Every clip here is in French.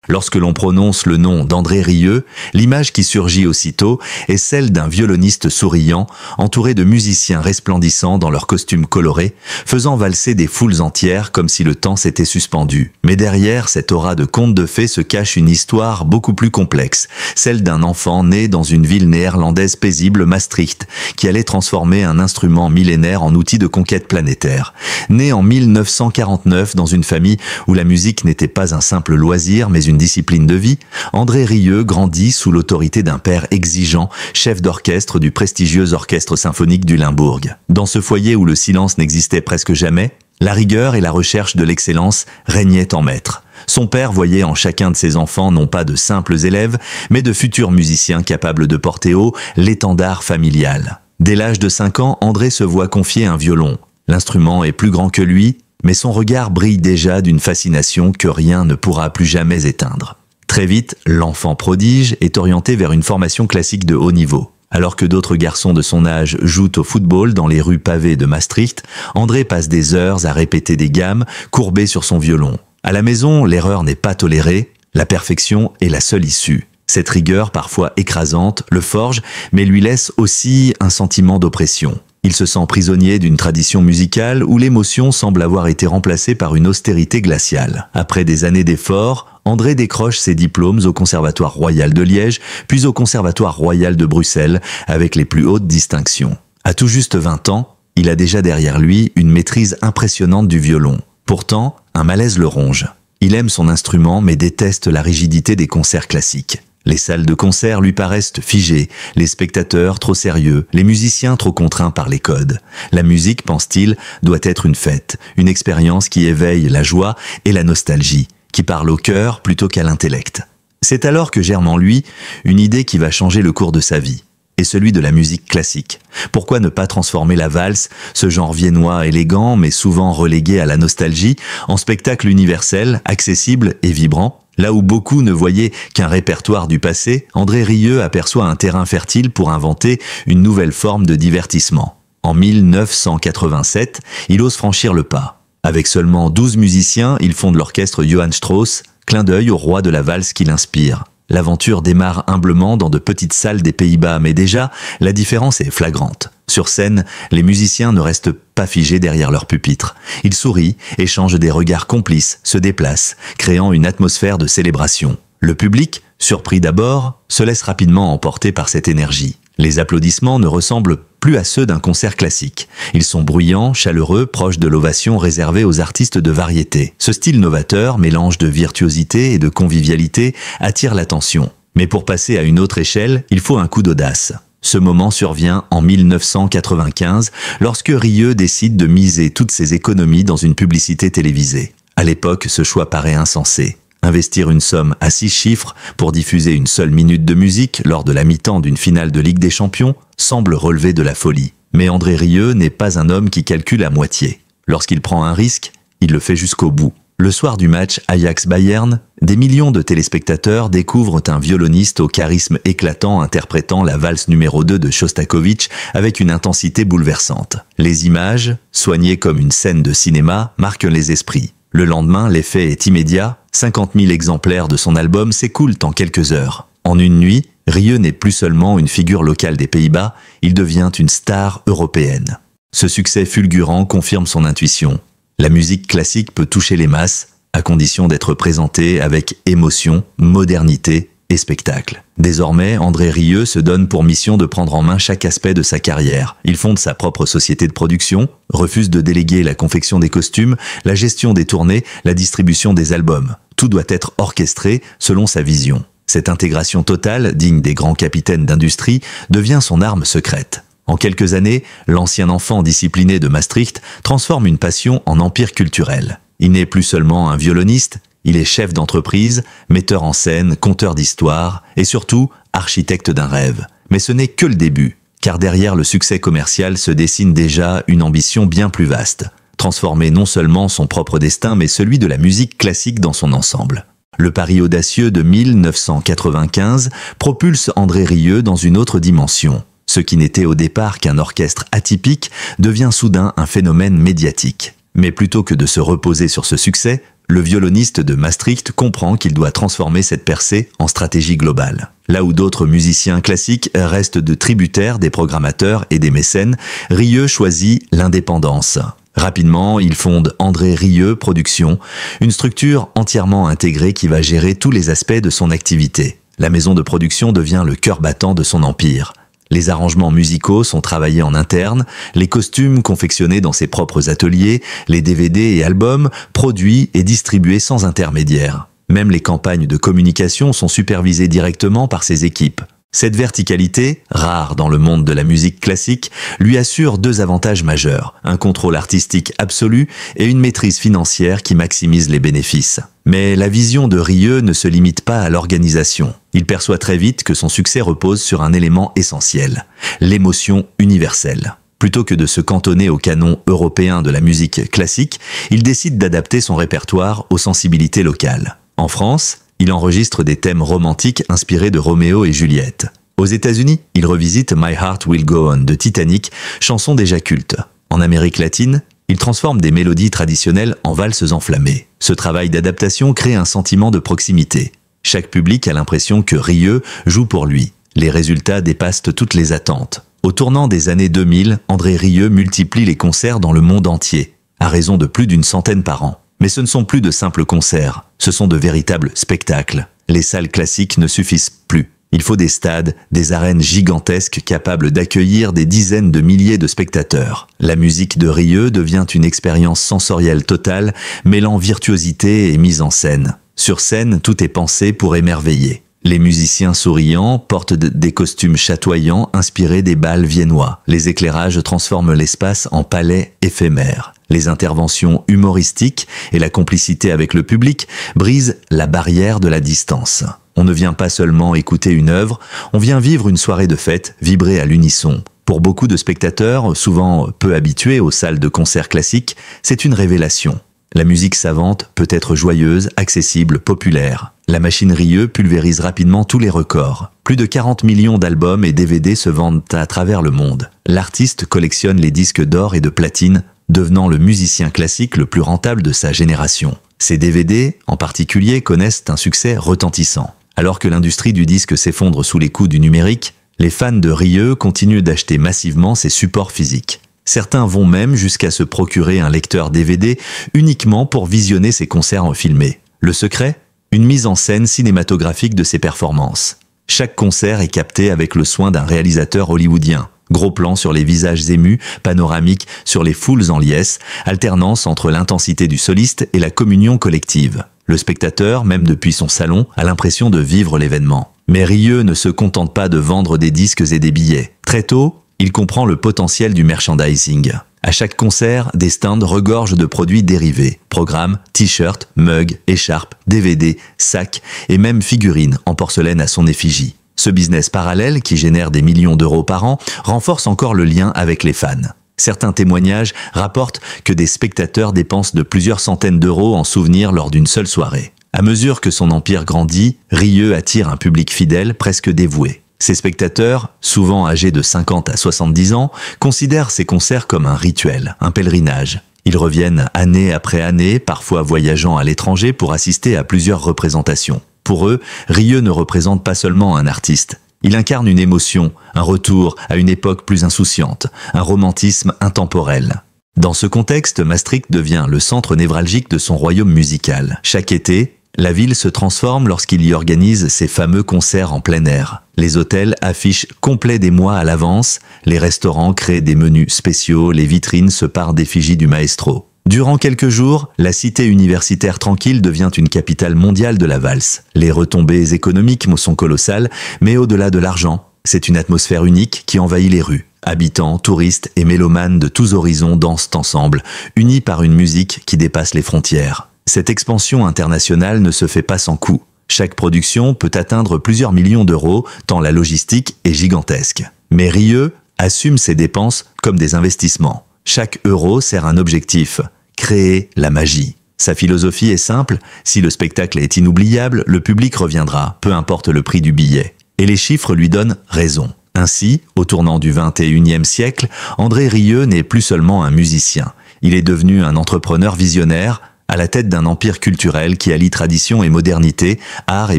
Lorsque l'on prononce le nom d'André Rieu, l'image qui surgit aussitôt est celle d'un violoniste souriant, entouré de musiciens resplendissants dans leurs costumes colorés, faisant valser des foules entières comme si le temps s'était suspendu. Mais derrière cette aura de conte de fées se cache une histoire beaucoup plus complexe, celle d'un enfant né dans une ville néerlandaise paisible, Maastricht, qui allait transformer un instrument millénaire en outil de conquête planétaire. Né en 1949 dans une famille où la musique n'était pas un simple loisir mais une discipline de vie, André Rieu grandit sous l'autorité d'un père exigeant, chef d'orchestre du prestigieux orchestre symphonique du Limbourg. Dans ce foyer où le silence n'existait presque jamais, la rigueur et la recherche de l'excellence régnaient en maître. Son père voyait en chacun de ses enfants non pas de simples élèves, mais de futurs musiciens capables de porter haut l'étendard familial. Dès l'âge de 5 ans, André se voit confier un violon. L'instrument est plus grand que lui, mais son regard brille déjà d'une fascination que rien ne pourra plus jamais éteindre. Très vite, l'enfant prodige est orienté vers une formation classique de haut niveau. Alors que d'autres garçons de son âge jouent au football dans les rues pavées de Maastricht, André passe des heures à répéter des gammes, courbé sur son violon. À la maison, l'erreur n'est pas tolérée, la perfection est la seule issue. Cette rigueur, parfois écrasante, le forge, mais lui laisse aussi un sentiment d'oppression. Il se sent prisonnier d'une tradition musicale où l'émotion semble avoir été remplacée par une austérité glaciale. Après des années d'efforts, André décroche ses diplômes au Conservatoire royal de Liège, puis au Conservatoire royal de Bruxelles, avec les plus hautes distinctions. À tout juste 20 ans, il a déjà derrière lui une maîtrise impressionnante du violon. Pourtant, un malaise le ronge. Il aime son instrument mais déteste la rigidité des concerts classiques. Les salles de concert lui paraissent figées, les spectateurs trop sérieux, les musiciens trop contraints par les codes. La musique, pense-t-il, doit être une fête, une expérience qui éveille la joie et la nostalgie, qui parle au cœur plutôt qu'à l'intellect. C'est alors que germe en lui une idée qui va changer le cours de sa vie, et celui de la musique classique. Pourquoi ne pas transformer la valse, ce genre viennois élégant mais souvent relégué à la nostalgie, en spectacle universel, accessible et vibrant? Là où beaucoup ne voyaient qu'un répertoire du passé, André Rieu aperçoit un terrain fertile pour inventer une nouvelle forme de divertissement. En 1987, il ose franchir le pas. Avec seulement 12 musiciens, il fonde l'orchestre Johann Strauss, clin d'œil au roi de la valse qui l'inspire. L'aventure démarre humblement dans de petites salles des Pays-Bas, mais déjà, la différence est flagrante. Sur scène, les musiciens ne restent pas figés derrière leur pupitre. Ils sourient, échangent des regards complices, se déplacent, créant une atmosphère de célébration. Le public, surpris d'abord, se laisse rapidement emporter par cette énergie. Les applaudissements ne ressemblent plus à ceux d'un concert classique. Ils sont bruyants, chaleureux, proches de l'ovation réservée aux artistes de variété. Ce style novateur, mélange de virtuosité et de convivialité, attire l'attention. Mais pour passer à une autre échelle, il faut un coup d'audace. Ce moment survient en 1995, lorsque Rieu décide de miser toutes ses économies dans une publicité télévisée. À l'époque, ce choix paraît insensé. Investir une somme à 6 chiffres pour diffuser une seule minute de musique lors de la mi-temps d'une finale de Ligue des Champions semble relever de la folie. Mais André Rieu n'est pas un homme qui calcule à moitié. Lorsqu'il prend un risque, il le fait jusqu'au bout. Le soir du match Ajax-Bayern, des millions de téléspectateurs découvrent un violoniste au charisme éclatant interprétant la valse numéro 2 de Shostakovich avec une intensité bouleversante. Les images, soignées comme une scène de cinéma, marquent les esprits. Le lendemain, l'effet est immédiat, 50 000 exemplaires de son album s'écoulent en quelques heures. En une nuit, Rieu n'est plus seulement une figure locale des Pays-Bas, il devient une star européenne. Ce succès fulgurant confirme son intuition. La musique classique peut toucher les masses, à condition d'être présentée avec émotion, modernité et spectacle. Désormais, André Rieu se donne pour mission de prendre en main chaque aspect de sa carrière. Il fonde sa propre société de production, refuse de déléguer la confection des costumes, la gestion des tournées, la distribution des albums. Tout doit être orchestré selon sa vision. Cette intégration totale, digne des grands capitaines d'industrie, devient son arme secrète. En quelques années, l'ancien enfant discipliné de Maastricht transforme une passion en empire culturel. Il n'est plus seulement un violoniste, il est chef d'entreprise, metteur en scène, conteur d'histoire et surtout architecte d'un rêve. Mais ce n'est que le début, car derrière le succès commercial se dessine déjà une ambition bien plus vaste. Transformer non seulement son propre destin, mais celui de la musique classique dans son ensemble. Le pari audacieux de 1995 propulse André Rieu dans une autre dimension. Ce qui n'était au départ qu'un orchestre atypique devient soudain un phénomène médiatique. Mais plutôt que de se reposer sur ce succès, le violoniste de Maastricht comprend qu'il doit transformer cette percée en stratégie globale. Là où d'autres musiciens classiques restent de tributaires des programmateurs et des mécènes, Rieu choisit l'indépendance. Rapidement, il fonde André Rieu Productions, une structure entièrement intégrée qui va gérer tous les aspects de son activité. La maison de production devient le cœur battant de son empire. Les arrangements musicaux sont travaillés en interne, les costumes confectionnés dans ses propres ateliers, les DVD et albums produits et distribués sans intermédiaire. Même les campagnes de communication sont supervisées directement par ses équipes. Cette verticalité, rare dans le monde de la musique classique, lui assure deux avantages majeurs, un contrôle artistique absolu et une maîtrise financière qui maximise les bénéfices. Mais la vision de Rieu ne se limite pas à l'organisation. Il perçoit très vite que son succès repose sur un élément essentiel, l'émotion universelle. Plutôt que de se cantonner au canon européen de la musique classique, il décide d'adapter son répertoire aux sensibilités locales. En France, il enregistre des thèmes romantiques inspirés de Roméo et Juliette. Aux États-Unis, il revisite My Heart Will Go On de Titanic, chanson déjà culte. En Amérique latine, il transforme des mélodies traditionnelles en valses enflammées. Ce travail d'adaptation crée un sentiment de proximité. Chaque public a l'impression que Rieu joue pour lui. Les résultats dépassent toutes les attentes. Au tournant des années 2000, André Rieu multiplie les concerts dans le monde entier, à raison de plus d'une centaine par an. Mais ce ne sont plus de simples concerts, ce sont de véritables spectacles. Les salles classiques ne suffisent plus. Il faut des stades, des arènes gigantesques capables d'accueillir des dizaines de milliers de spectateurs. La musique de Rieu devient une expérience sensorielle totale, mêlant virtuosité et mise en scène. Sur scène, tout est pensé pour émerveiller. Les musiciens souriants portent des costumes chatoyants inspirés des bals viennois. Les éclairages transforment l'espace en palais éphémère. Les interventions humoristiques et la complicité avec le public brisent la barrière de la distance. On ne vient pas seulement écouter une œuvre, on vient vivre une soirée de fête, vibrer à l'unisson. Pour beaucoup de spectateurs, souvent peu habitués aux salles de concert classiques, c'est une révélation. La musique savante peut être joyeuse, accessible, populaire. La machine Rieu pulvérise rapidement tous les records. Plus de 40 millions d'albums et DVD se vendent à travers le monde. L'artiste collectionne les disques d'or et de platine, devenant le musicien classique le plus rentable de sa génération. Ses DVD, en particulier, connaissent un succès retentissant. Alors que l'industrie du disque s'effondre sous les coups du numérique, les fans de Rieu continuent d'acheter massivement ses supports physiques. Certains vont même jusqu'à se procurer un lecteur DVD uniquement pour visionner ses concerts filmés. Le secret ? Une mise en scène cinématographique de ses performances. Chaque concert est capté avec le soin d'un réalisateur hollywoodien. Gros plans sur les visages émus, panoramiques sur les foules en liesse, alternance entre l'intensité du soliste et la communion collective. Le spectateur, même depuis son salon, a l'impression de vivre l'événement. Mais Rieu ne se contente pas de vendre des disques et des billets. Très tôt, il comprend le potentiel du merchandising. À chaque concert, des stands regorgent de produits dérivés. Programmes, t-shirts, mugs, écharpes, DVD, sacs et même figurines en porcelaine à son effigie. Ce business parallèle, qui génère des millions d'euros par an, renforce encore le lien avec les fans. Certains témoignages rapportent que des spectateurs dépensent de plusieurs centaines d'euros en souvenirs lors d'une seule soirée. À mesure que son empire grandit, Rieu attire un public fidèle, presque dévoué. Ces spectateurs, souvent âgés de 50 à 70 ans, considèrent ces concerts comme un rituel, un pèlerinage. Ils reviennent année après année, parfois voyageant à l'étranger pour assister à plusieurs représentations. Pour eux, Rieu ne représente pas seulement un artiste. Il incarne une émotion, un retour à une époque plus insouciante, un romantisme intemporel. Dans ce contexte, Maastricht devient le centre névralgique de son royaume musical. Chaque été, la ville se transforme lorsqu'il y organise ses fameux concerts en plein air. Les hôtels affichent complets des mois à l'avance, les restaurants créent des menus spéciaux, les vitrines se parent d'effigies du maestro. Durant quelques jours, la cité universitaire tranquille devient une capitale mondiale de la valse. Les retombées économiques sont colossales, mais au-delà de l'argent, c'est une atmosphère unique qui envahit les rues. Habitants, touristes et mélomanes de tous horizons dansent ensemble, unis par une musique qui dépasse les frontières. Cette expansion internationale ne se fait pas sans coût. Chaque production peut atteindre plusieurs millions d'euros, tant la logistique est gigantesque. Mais Rieu assume ses dépenses comme des investissements. Chaque euro sert un objectif, créer la magie. Sa philosophie est simple, si le spectacle est inoubliable, le public reviendra, peu importe le prix du billet. Et les chiffres lui donnent raison. Ainsi, au tournant du XXIe siècle, André Rieu n'est plus seulement un musicien. Il est devenu un entrepreneur visionnaire, à la tête d'un empire culturel qui allie tradition et modernité, art et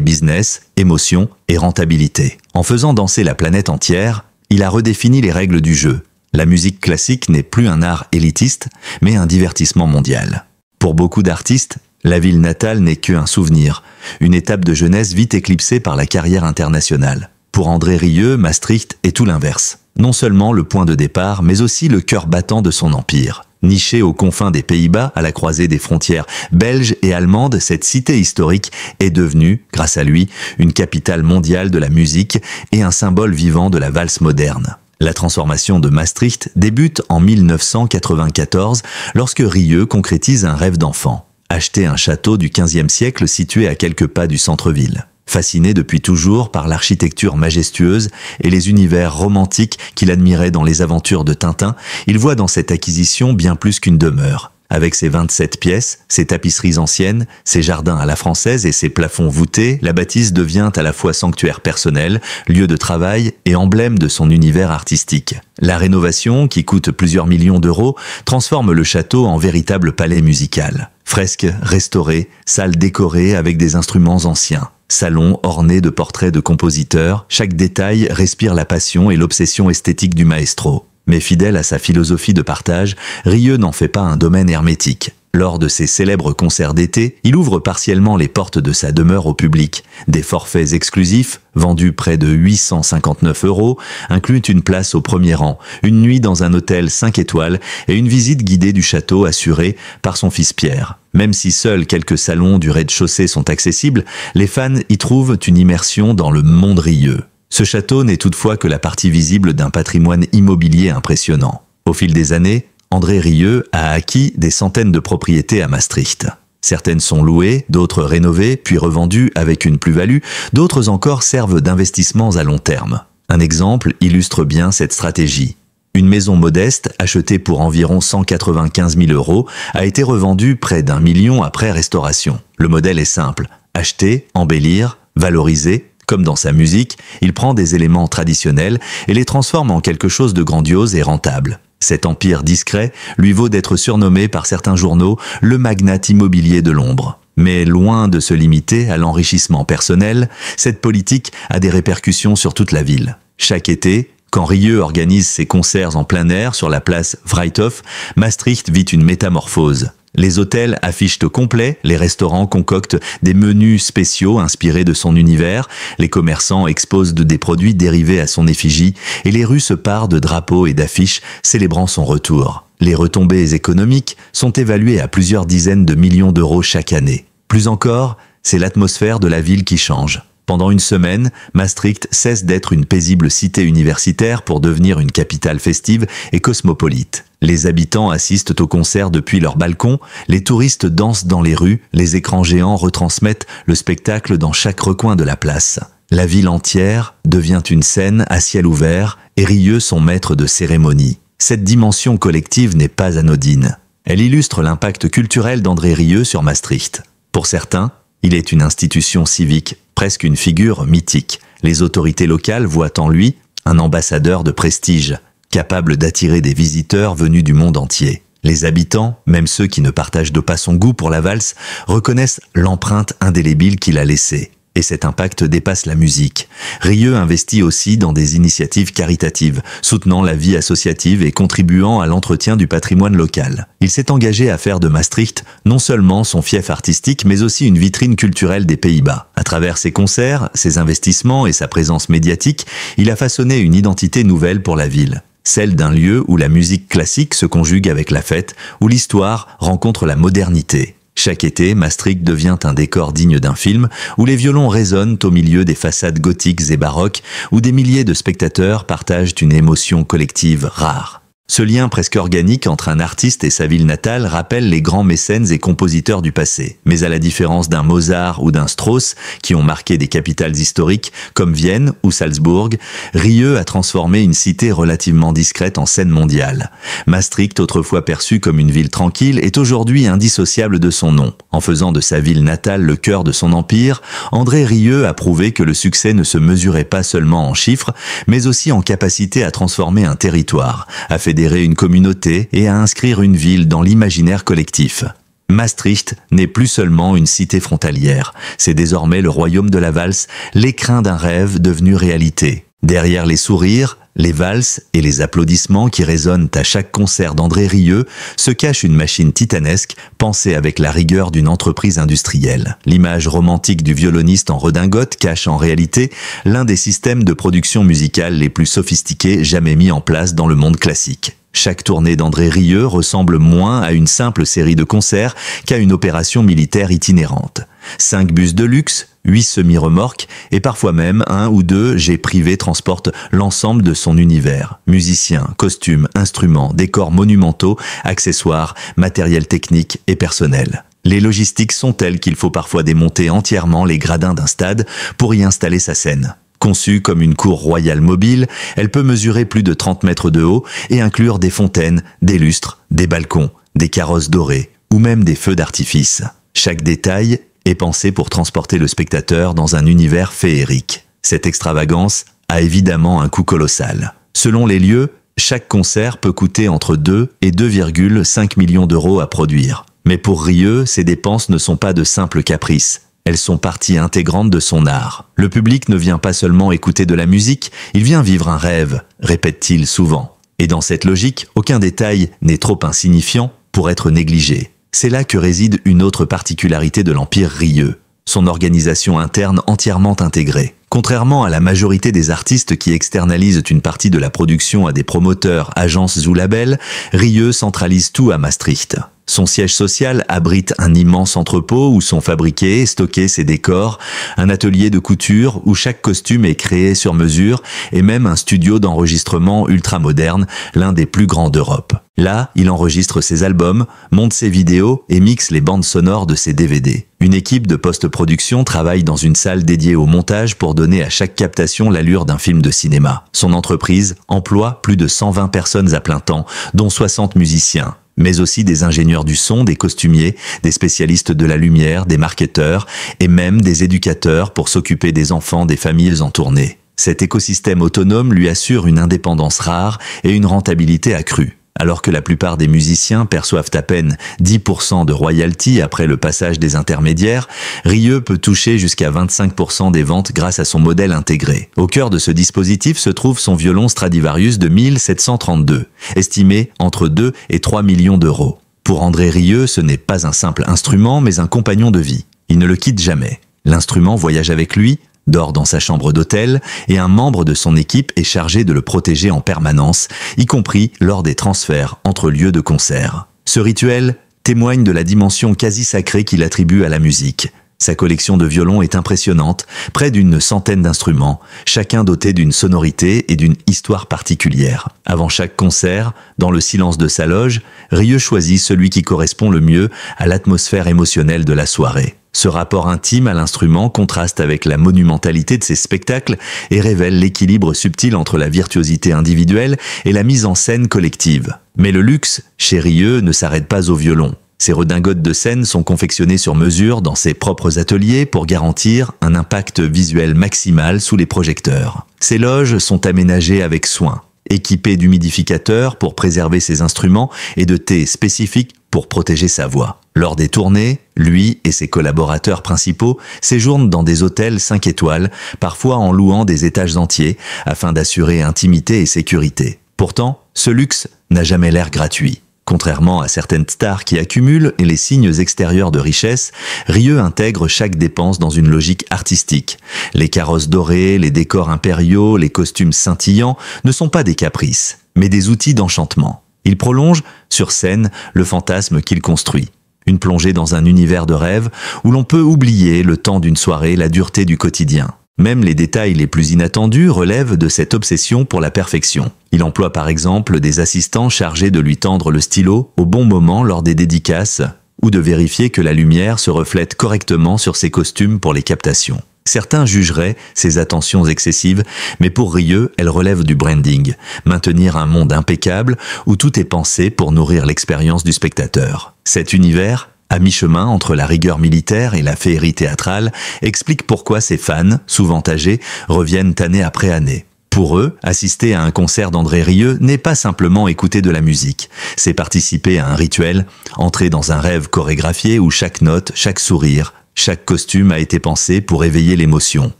business, émotion et rentabilité. En faisant danser la planète entière, il a redéfini les règles du jeu. La musique classique n'est plus un art élitiste, mais un divertissement mondial. Pour beaucoup d'artistes, la ville natale n'est qu'un souvenir, une étape de jeunesse vite éclipsée par la carrière internationale. Pour André Rieu, Maastricht est tout l'inverse. Non seulement le point de départ, mais aussi le cœur battant de son empire. Nichée aux confins des Pays-Bas, à la croisée des frontières belges et allemandes, cette cité historique est devenue, grâce à lui, une capitale mondiale de la musique et un symbole vivant de la valse moderne. La transformation de Maastricht débute en 1994 lorsque Rieu concrétise un rêve d'enfant. Acheter un château du XVe siècle situé à quelques pas du centre-ville. Fasciné depuis toujours par l'architecture majestueuse et les univers romantiques qu'il admirait dans les aventures de Tintin, il voit dans cette acquisition bien plus qu'une demeure. Avec ses 27 pièces, ses tapisseries anciennes, ses jardins à la française et ses plafonds voûtés, la bâtisse devient à la fois sanctuaire personnel, lieu de travail et emblème de son univers artistique. La rénovation, qui coûte plusieurs millions d'euros, transforme le château en véritable palais musical. Fresques restaurées, salles décorées avec des instruments anciens. Salon orné de portraits de compositeurs, chaque détail respire la passion et l'obsession esthétique du maestro. Mais fidèle à sa philosophie de partage, Rieu n'en fait pas un domaine hermétique. Lors de ses célèbres concerts d'été, il ouvre partiellement les portes de sa demeure au public. Des forfaits exclusifs, vendus près de 859 €, incluent une place au premier rang, une nuit dans un hôtel 5 étoiles et une visite guidée du château assurée par son fils Pierre. Même si seuls quelques salons du rez-de-chaussée sont accessibles, les fans y trouvent une immersion dans le monde Rieu. Ce château n'est toutefois que la partie visible d'un patrimoine immobilier impressionnant. Au fil des années, André Rieu a acquis des centaines de propriétés à Maastricht. Certaines sont louées, d'autres rénovées, puis revendues avec une plus-value, d'autres encore servent d'investissements à long terme. Un exemple illustre bien cette stratégie. Une maison modeste, achetée pour environ 195 000 € a été revendue près d'1 million après restauration. Le modèle est simple. Acheter, embellir, valoriser. Comme dans sa musique, il prend des éléments traditionnels et les transforme en quelque chose de grandiose et rentable. Cet empire discret lui vaut d'être surnommé par certains journaux le magnate immobilier de l'ombre. Mais loin de se limiter à l'enrichissement personnel, cette politique a des répercussions sur toute la ville. Chaque été, quand Rieu organise ses concerts en plein air sur la place Vrijthof, Maastricht vit une métamorphose. Les hôtels affichent au complet, les restaurants concoctent des menus spéciaux inspirés de son univers, les commerçants exposent des produits dérivés à son effigie et les rues se parent de drapeaux et d'affiches célébrant son retour. Les retombées économiques sont évaluées à plusieurs dizaines de millions d'euros chaque année. Plus encore, c'est l'atmosphère de la ville qui change. Pendant une semaine, Maastricht cesse d'être une paisible cité universitaire pour devenir une capitale festive et cosmopolite. Les habitants assistent aux concerts depuis leurs balcons, les touristes dansent dans les rues, les écrans géants retransmettent le spectacle dans chaque recoin de la place. La ville entière devient une scène à ciel ouvert et Rieu son maître de cérémonie. Cette dimension collective n'est pas anodine. Elle illustre l'impact culturel d'André Rieu sur Maastricht. Pour certains, il est une institution civique, presque une figure mythique. Les autorités locales voient en lui un ambassadeur de prestige, capable d'attirer des visiteurs venus du monde entier. Les habitants, même ceux qui ne partagent pas son goût pour la valse, reconnaissent l'empreinte indélébile qu'il a laissée. Et cet impact dépasse la musique. Rieu investit aussi dans des initiatives caritatives, soutenant la vie associative et contribuant à l'entretien du patrimoine local. Il s'est engagé à faire de Maastricht non seulement son fief artistique, mais aussi une vitrine culturelle des Pays-Bas. À travers ses concerts, ses investissements et sa présence médiatique, il a façonné une identité nouvelle pour la ville. Celle d'un lieu où la musique classique se conjugue avec la fête, où l'histoire rencontre la modernité. Chaque été, Maastricht devient un décor digne d'un film, où les violons résonnent au milieu des façades gothiques et baroques, où des milliers de spectateurs partagent une émotion collective rare. Ce lien presque organique entre un artiste et sa ville natale rappelle les grands mécènes et compositeurs du passé. Mais à la différence d'un Mozart ou d'un Strauss, qui ont marqué des capitales historiques comme Vienne ou Salzbourg, Rieu a transformé une cité relativement discrète en scène mondiale. Maastricht, autrefois perçue comme une ville tranquille, est aujourd'hui indissociable de son nom. En faisant de sa ville natale le cœur de son empire, André Rieu a prouvé que le succès ne se mesurait pas seulement en chiffres, mais aussi en capacité à transformer un territoire, à fédérer une communauté et à inscrire une ville dans l'imaginaire collectif. Maastricht n'est plus seulement une cité frontalière, c'est désormais le royaume de la valse, l'écrin d'un rêve devenu réalité. Derrière les sourires, les valses et les applaudissements qui résonnent à chaque concert d'André Rieu se cache une machine titanesque pensée avec la rigueur d'une entreprise industrielle. L'image romantique du violoniste en redingote cache en réalité l'un des systèmes de production musicale les plus sophistiqués jamais mis en place dans le monde classique. Chaque tournée d'André Rieu ressemble moins à une simple série de concerts qu'à une opération militaire itinérante. 5 bus de luxe, 8 semi-remorques et parfois même 1 ou 2 jets privés transportent l'ensemble de son univers. Musiciens, costumes, instruments, décors monumentaux, accessoires, matériel technique et personnel. Les logistiques sont telles qu'il faut parfois démonter entièrement les gradins d'un stade pour y installer sa scène. Conçue comme une cour royale mobile, elle peut mesurer plus de 30 mètres de haut et inclure des fontaines, des lustres, des balcons, des carrosses dorées ou même des feux d'artifice. Chaque détail est pensé pour transporter le spectateur dans un univers féerique. Cette extravagance a évidemment un coût colossal. Selon les lieux, chaque concert peut coûter entre 2 et 2,5 millions d'euros à produire. Mais pour Rieu, ces dépenses ne sont pas de simples caprices. Elles sont partie intégrante de son art. Le public ne vient pas seulement écouter de la musique, il vient vivre un rêve, répète-t-il souvent. Et dans cette logique, aucun détail n'est trop insignifiant pour être négligé. C'est là que réside une autre particularité de l'Empire Rieu, son organisation interne entièrement intégrée. Contrairement à la majorité des artistes qui externalisent une partie de la production à des promoteurs, agences ou labels, Rieu centralise tout à Maastricht. Son siège social abrite un immense entrepôt où sont fabriqués et stockés ses décors, un atelier de couture où chaque costume est créé sur mesure et même un studio d'enregistrement ultra-moderne, l'un des plus grands d'Europe. Là, il enregistre ses albums, monte ses vidéos et mixe les bandes sonores de ses DVD. Une équipe de post-production travaille dans une salle dédiée au montage pour donner à chaque captation l'allure d'un film de cinéma. Son entreprise emploie plus de 120 personnes à plein temps, dont 60 musiciens, mais aussi des ingénieurs du son, des costumiers, des spécialistes de la lumière, des marketeurs et même des éducateurs pour s'occuper des enfants des familles en tournée. Cet écosystème autonome lui assure une indépendance rare et une rentabilité accrue. Alors que la plupart des musiciens perçoivent à peine 10% de royalties après le passage des intermédiaires, Rieu peut toucher jusqu'à 25% des ventes grâce à son modèle intégré. Au cœur de ce dispositif se trouve son violon Stradivarius de 1732, estimé entre 2 et 3 millions d'euros. Pour André Rieu, ce n'est pas un simple instrument, mais un compagnon de vie. Il ne le quitte jamais. L'instrument voyage avec lui, dort dans sa chambre d'hôtel et un membre de son équipe est chargé de le protéger en permanence, y compris lors des transferts entre lieux de concert. Ce rituel témoigne de la dimension quasi sacrée qu'il attribue à la musique. Sa collection de violons est impressionnante, près d'une centaine d'instruments, chacun doté d'une sonorité et d'une histoire particulière. Avant chaque concert, dans le silence de sa loge, Rieu choisit celui qui correspond le mieux à l'atmosphère émotionnelle de la soirée. Ce rapport intime à l'instrument contraste avec la monumentalité de ses spectacles et révèle l'équilibre subtil entre la virtuosité individuelle et la mise en scène collective. Mais le luxe, chez Rieu, ne s'arrête pas au violon. Ses redingotes de scène sont confectionnées sur mesure dans ses propres ateliers pour garantir un impact visuel maximal sous les projecteurs. Ses loges sont aménagées avec soin, équipées d'humidificateurs pour préserver ses instruments et de thés spécifiques pour protéger sa voix. Lors des tournées, lui et ses collaborateurs principaux séjournent dans des hôtels 5 étoiles, parfois en louant des étages entiers, afin d'assurer intimité et sécurité. Pourtant, ce luxe n'a jamais l'air gratuit. Contrairement à certaines stars qui accumulent les signes extérieurs de richesse, Rieu intègre chaque dépense dans une logique artistique. Les carrosses dorées, les décors impériaux, les costumes scintillants ne sont pas des caprices, mais des outils d'enchantement. Il prolonge, sur scène, le fantasme qu'il construit. Une plongée dans un univers de rêve où l'on peut oublier le temps d'une soirée, la dureté du quotidien. Même les détails les plus inattendus relèvent de cette obsession pour la perfection. Il emploie par exemple des assistants chargés de lui tendre le stylo au bon moment lors des dédicaces ou de vérifier que la lumière se reflète correctement sur ses costumes pour les captations. Certains jugeraient ces attentions excessives, mais pour Rieu, elles relèvent du branding, maintenir un monde impeccable où tout est pensé pour nourrir l'expérience du spectateur. Cet univers, à mi-chemin entre la rigueur militaire et la féerie théâtrale, explique pourquoi ses fans, souvent âgés, reviennent année après année. Pour eux, assister à un concert d'André Rieu n'est pas simplement écouter de la musique, c'est participer à un rituel, entrer dans un rêve chorégraphié où chaque note, chaque sourire, chaque costume a été pensé pour éveiller l'émotion.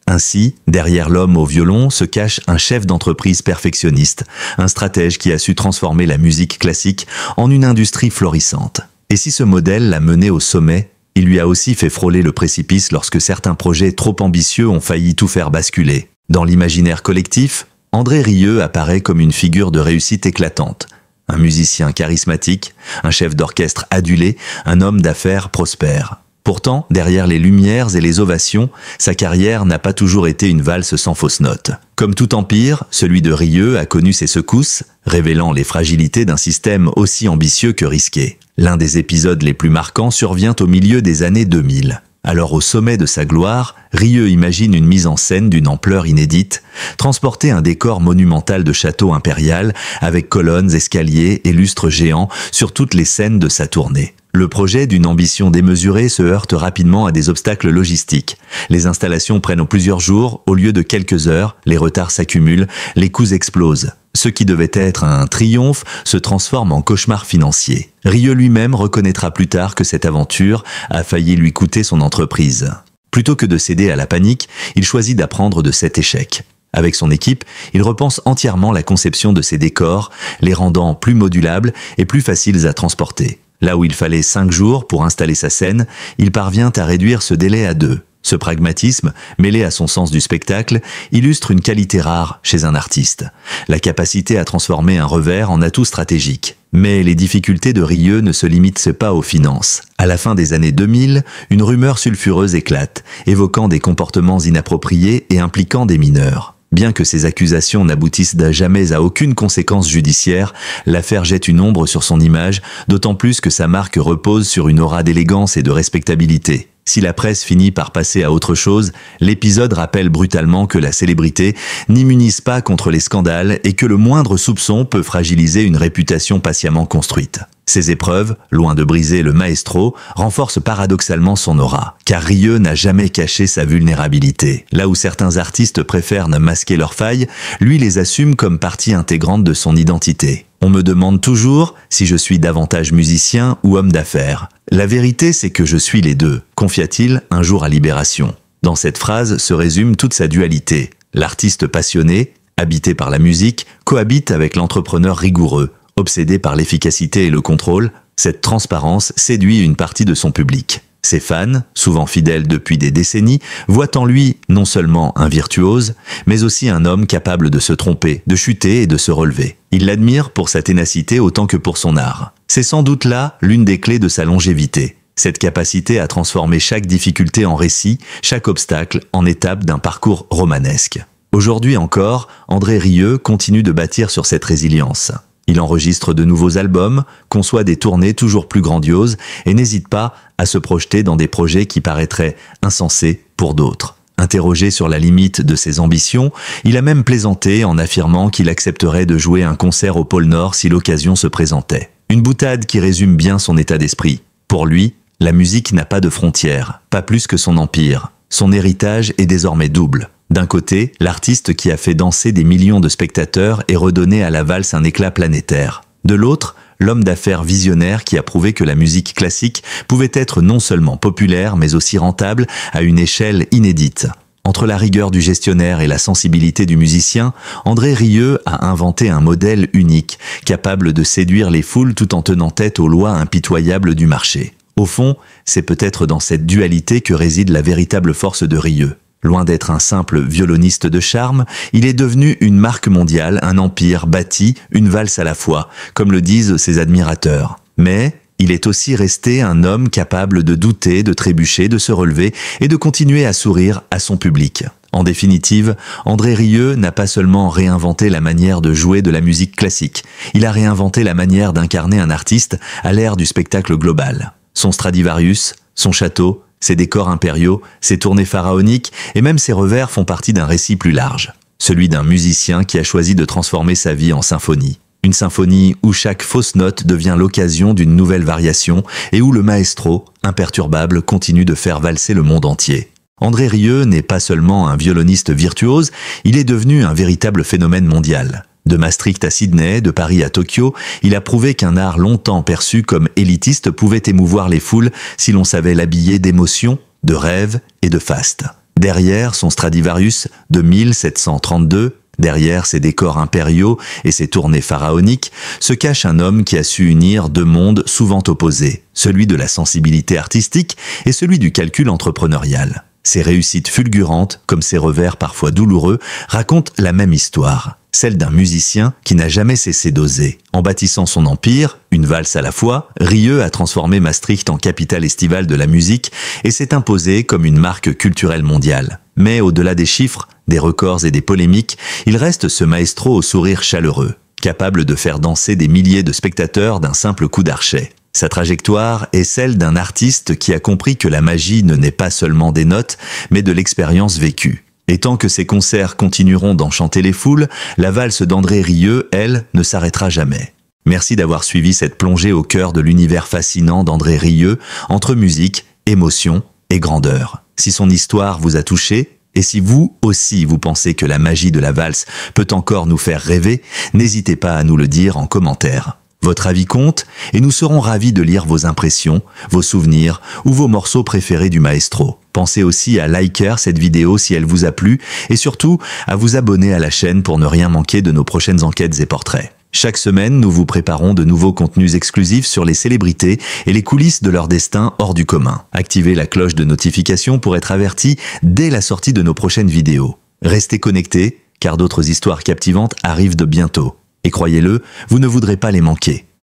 Ainsi, derrière l'homme au violon se cache un chef d'entreprise perfectionniste, un stratège qui a su transformer la musique classique en une industrie florissante. Et si ce modèle l'a mené au sommet, il lui a aussi fait frôler le précipice lorsque certains projets trop ambitieux ont failli tout faire basculer. Dans l'imaginaire collectif, André Rieu apparaît comme une figure de réussite éclatante. Un musicien charismatique, un chef d'orchestre adulé, un homme d'affaires prospère. Pourtant, derrière les lumières et les ovations, sa carrière n'a pas toujours été une valse sans fausses notes. Comme tout empire, celui de Rieu a connu ses secousses, révélant les fragilités d'un système aussi ambitieux que risqué. L'un des épisodes les plus marquants survient au milieu des années 2000. Alors au sommet de sa gloire, Rieu imagine une mise en scène d'une ampleur inédite, transporter un décor monumental de château impérial avec colonnes, escaliers et lustres géants sur toutes les scènes de sa tournée. Le projet d'une ambition démesurée se heurte rapidement à des obstacles logistiques. Les installations prennent plusieurs jours au lieu de quelques heures, les retards s'accumulent, les coûts explosent. Ce qui devait être un triomphe se transforme en cauchemar financier. Rieu lui-même reconnaîtra plus tard que cette aventure a failli lui coûter son entreprise. Plutôt que de céder à la panique, il choisit d'apprendre de cet échec. Avec son équipe, il repense entièrement la conception de ses décors, les rendant plus modulables et plus faciles à transporter. Là où il fallait 5 jours pour installer sa scène, il parvient à réduire ce délai à 2. Ce pragmatisme, mêlé à son sens du spectacle, illustre une qualité rare chez un artiste, la capacité à transformer un revers en atout stratégique. Mais les difficultés de Rieu ne se limitent pas aux finances. À la fin des années 2000, une rumeur sulfureuse éclate, évoquant des comportements inappropriés et impliquant des mineurs. Bien que ces accusations n'aboutissent jamais à aucune conséquence judiciaire, l'affaire jette une ombre sur son image, d'autant plus que sa marque repose sur une aura d'élégance et de respectabilité. Si la presse finit par passer à autre chose, l'épisode rappelle brutalement que la célébrité n'immunise pas contre les scandales et que le moindre soupçon peut fragiliser une réputation patiemment construite. Ces épreuves, loin de briser le maestro, renforcent paradoxalement son aura, car Rieu n'a jamais caché sa vulnérabilité. Là où certains artistes préfèrent masquer leurs failles, lui les assume comme partie intégrante de son identité. On me demande toujours si je suis davantage musicien ou homme d'affaires. La vérité, c'est que je suis les deux, confia-t-il un jour à Libération. Dans cette phrase se résume toute sa dualité. L'artiste passionné, habité par la musique, cohabite avec l'entrepreneur rigoureux, obsédé par l'efficacité et le contrôle. Cette transparence séduit une partie de son public. Ses fans, souvent fidèles depuis des décennies, voient en lui non seulement un virtuose, mais aussi un homme capable de se tromper, de chuter et de se relever. Ils l'admirent pour sa ténacité autant que pour son art. C'est sans doute là l'une des clés de sa longévité. Cette capacité à transformer chaque difficulté en récit, chaque obstacle en étape d'un parcours romanesque. Aujourd'hui encore, André Rieu continue de bâtir sur cette résilience. Il enregistre de nouveaux albums, conçoit des tournées toujours plus grandioses et n'hésite pas à se projeter dans des projets qui paraîtraient insensés pour d'autres. Interrogé sur la limite de ses ambitions, il a même plaisanté en affirmant qu'il accepterait de jouer un concert au pôle Nord si l'occasion se présentait. Une boutade qui résume bien son état d'esprit. Pour lui, la musique n'a pas de frontières, pas plus que son empire. Son héritage est désormais double. D'un côté, l'artiste qui a fait danser des millions de spectateurs et redonné à la valse un éclat planétaire. De l'autre, l'homme d'affaires visionnaire qui a prouvé que la musique classique pouvait être non seulement populaire mais aussi rentable à une échelle inédite. Entre la rigueur du gestionnaire et la sensibilité du musicien, André Rieu a inventé un modèle unique, capable de séduire les foules tout en tenant tête aux lois impitoyables du marché. Au fond, c'est peut-être dans cette dualité que réside la véritable force de Rieu. Loin d'être un simple violoniste de charme, il est devenu une marque mondiale, un empire bâti, une valse à la fois, comme le disent ses admirateurs. Mais il est aussi resté un homme capable de douter, de trébucher, de se relever et de continuer à sourire à son public. En définitive, André Rieu n'a pas seulement réinventé la manière de jouer de la musique classique, il a réinventé la manière d'incarner un artiste à l'ère du spectacle global. Son Stradivarius, son château, ses décors impériaux, ses tournées pharaoniques et même ses revers font partie d'un récit plus large. Celui d'un musicien qui a choisi de transformer sa vie en symphonie. Une symphonie où chaque fausse note devient l'occasion d'une nouvelle variation et où le maestro, imperturbable, continue de faire valser le monde entier. André Rieu n'est pas seulement un violoniste virtuose, il est devenu un véritable phénomène mondial. De Maastricht à Sydney, de Paris à Tokyo, il a prouvé qu'un art longtemps perçu comme élitiste pouvait émouvoir les foules si l'on savait l'habiller d'émotions, de rêves et de faste. Derrière son Stradivarius de 1732, derrière ses décors impériaux et ses tournées pharaoniques, se cache un homme qui a su unir deux mondes souvent opposés, celui de la sensibilité artistique et celui du calcul entrepreneurial. Ses réussites fulgurantes, comme ses revers parfois douloureux, racontent la même histoire, celle d'un musicien qui n'a jamais cessé d'oser. En bâtissant son empire, une valse à la fois, Rieu a transformé Maastricht en capitale estivale de la musique et s'est imposé comme une marque culturelle mondiale. Mais au-delà des chiffres, des records et des polémiques, il reste ce maestro au sourire chaleureux, capable de faire danser des milliers de spectateurs d'un simple coup d'archet. Sa trajectoire est celle d'un artiste qui a compris que la magie ne naît pas seulement des notes, mais de l'expérience vécue. Et tant que ses concerts continueront d'enchanter les foules, la valse d'André Rieu, elle, ne s'arrêtera jamais. Merci d'avoir suivi cette plongée au cœur de l'univers fascinant d'André Rieu, entre musique, émotion et grandeur. Si son histoire vous a touché, et si vous aussi vous pensez que la magie de la valse peut encore nous faire rêver, n'hésitez pas à nous le dire en commentaire. Votre avis compte et nous serons ravis de lire vos impressions, vos souvenirs ou vos morceaux préférés du maestro. Pensez aussi à liker cette vidéo si elle vous a plu et surtout à vous abonner à la chaîne pour ne rien manquer de nos prochaines enquêtes et portraits. Chaque semaine, nous vous préparons de nouveaux contenus exclusifs sur les célébrités et les coulisses de leur destin hors du commun. Activez la cloche de notification pour être averti dès la sortie de nos prochaines vidéos. Restez connectés car d'autres histoires captivantes arrivent de bientôt. Et croyez-le, vous ne voudrez pas les manquer.